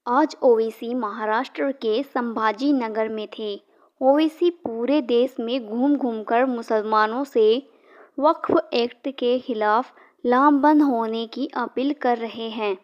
आज ओवैसी महाराष्ट्र के संभाजी नगर में थे। ओवैसी पूरे देश में घूम घूमकर मुसलमानों से वक्फ एक्ट के खिलाफ लामबंद होने की अपील कर रहे हैं।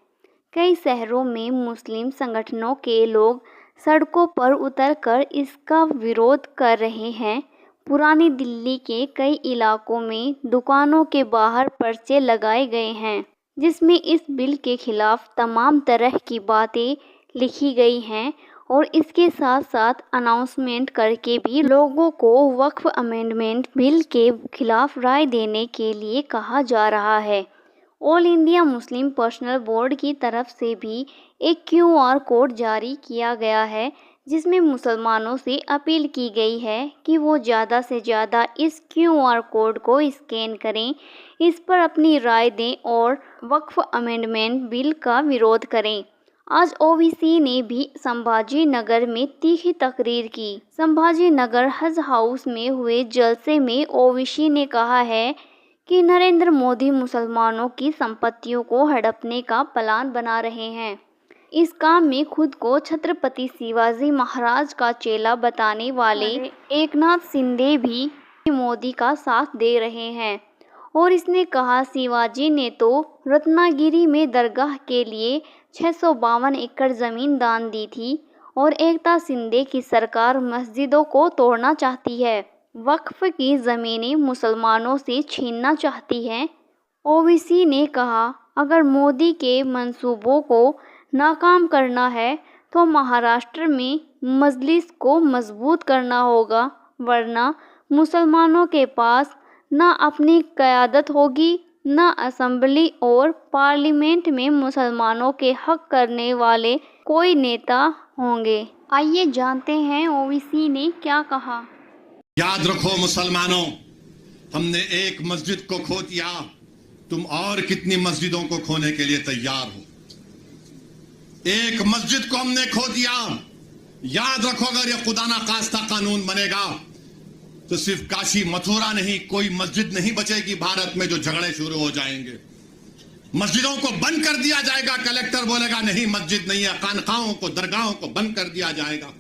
कई शहरों में मुस्लिम संगठनों के लोग सड़कों पर उतरकर इसका विरोध कर रहे हैं। पुरानी दिल्ली के कई इलाकों में दुकानों के बाहर पर्चे लगाए गए हैं, जिसमें इस बिल के खिलाफ तमाम तरह की बातें लिखी गई हैं और इसके साथ साथ अनाउंसमेंट करके भी लोगों को वक्फ अमेंडमेंट बिल के खिलाफ राय देने के लिए कहा जा रहा है। All India Muslim personal board की तरफ से भी एक QR कोड जारी किया गया है, जिसमें मुसलमानों से अपील की गई है कि वो ज़्यादा से ज़्यादा इस QR कोड को स्कैन करें, इस पर अपनी राय दें और वक्फ अमेंडमेंट बिल का विरोध करें। आज ओवैसी ने भी संभाजी नगर में तीखी तकरीर की। संभाजी नगर हज हाउस में हुए जलसे में ओवैसी ने कहा है कि नरेंद्र मोदी मुसलमानों की संपत्तियों को हड़पने का प्लान बना रहे हैं। इस काम में खुद को छत्रपति शिवाजी महाराज का चेला बताने वाले एकनाथ शिंदे भी मोदी का साथ दे रहे हैं। और इसने कहा, शिवाजी ने तो रत्नागिरी में दरगाह के लिए 652 एकड़ ज़मीन दान दी थी और एकनाथ शिंदे की सरकार मस्जिदों को तोड़ना चाहती है, वक्फ की ज़मीनें मुसलमानों से छीनना चाहती है। ओवैसी ने कहा, अगर मोदी के मंसूबों को नाकाम करना है तो महाराष्ट्र में मजलिस को मजबूत करना होगा, वरना मुसलमानों के पास न अपनी क़यादत होगी, न असेंबली और पार्लियामेंट में मुसलमानों के हक करने वाले कोई नेता होंगे। आइए जानते हैं ओवैसी ने क्या कहा। याद रखो मुसलमानों, हमने एक मस्जिद को खो दिया, तुम और कितनी मस्जिदों को खोने के लिए तैयार हो। एक मस्जिद को हमने खो दिया। याद रखो, अगर ये खुदा ना खास्ता कानून बनेगा तो सिर्फ काशी मथुरा नहीं, कोई मस्जिद नहीं बचेगी भारत में, जो झगड़े शुरू हो जाएंगे। मस्जिदों को बंद कर दिया जाएगा। कलेक्टर बोलेगा नहीं मस्जिद नहीं है, खानकाहों को, दरगाहों को बंद कर दिया जाएगा।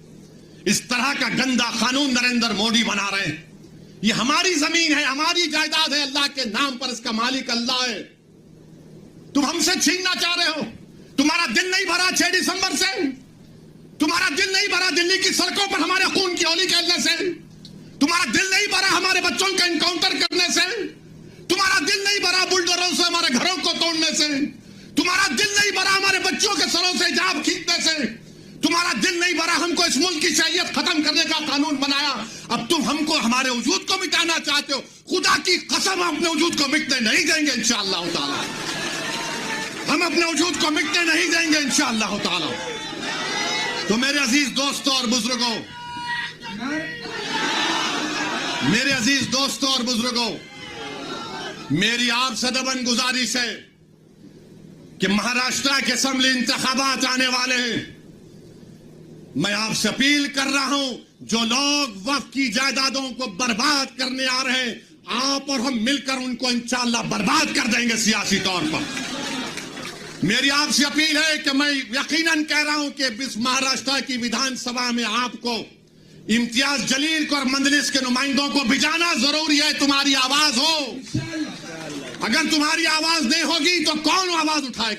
इस तरह का गंदा कानून नरेंद्र मोदी बना रहे हैं। ये हमारी जमीन है, हमारी जायदाद है, अल्लाह के नाम पर इसका मालिक अल्लाह है। तुम हमसे छीनना चाह रहे हो। तुम्हारा दिल नहीं भरा 6 दिसंबर से, तुम्हारा दिल नहीं भरा दिल्ली की सड़कों पर हमारे खून की होली खेलने से, तुम्हारा दिल नहीं भरा हमारे बच्चों का एनकाउंटर करने से, तुम्हारा दिल नहीं भरा बुलडोजरों से हमारे घरों को तोड़ने से, तुम्हारा दिल नहीं भरा हमारे बच्चों के सरों से हिजाब खींचने से, तुम्हारा दिल नहीं भरा हमको इस मुल्क की शरीयत खत्म करने का कानून बनाया। अब तुम हमको, हमारे वजूद को मिटाना चाहते हो। खुदा की कसम हम अपने वजूद को मिटने नहीं देंगे इंशाअल्लाह ताला। हम अपने वजूद को मिटने नहीं देंगे इंशाअल्लाह ताला। तो मेरे अजीज दोस्तों और बुजुर्गों, मेरे अजीज दोस्तों और बुजुर्गों, मेरी आपसे दबन गुजारिश है कि महाराष्ट्र के असेंबली इंतखाबात आने वाले हैं। मैं आपसे अपील कर रहा हूं, जो लोग वक्फ की जायदादों को बर्बाद करने आ रहे हैं, आप और हम मिलकर उनको इंशाअल्लाह बर्बाद कर देंगे सियासी तौर पर। मेरी आपसे अपील है कि मैं यकीनन कह रहा हूं कि इस महाराष्ट्र की विधानसभा में आपको इम्तियाज जलील को और मंजलिस के नुमाइंदों को भिजाना जरूरी है। तुम्हारी आवाज हो। अगर तुम्हारी आवाज नहीं होगी तो कौन आवाज उठाएगा।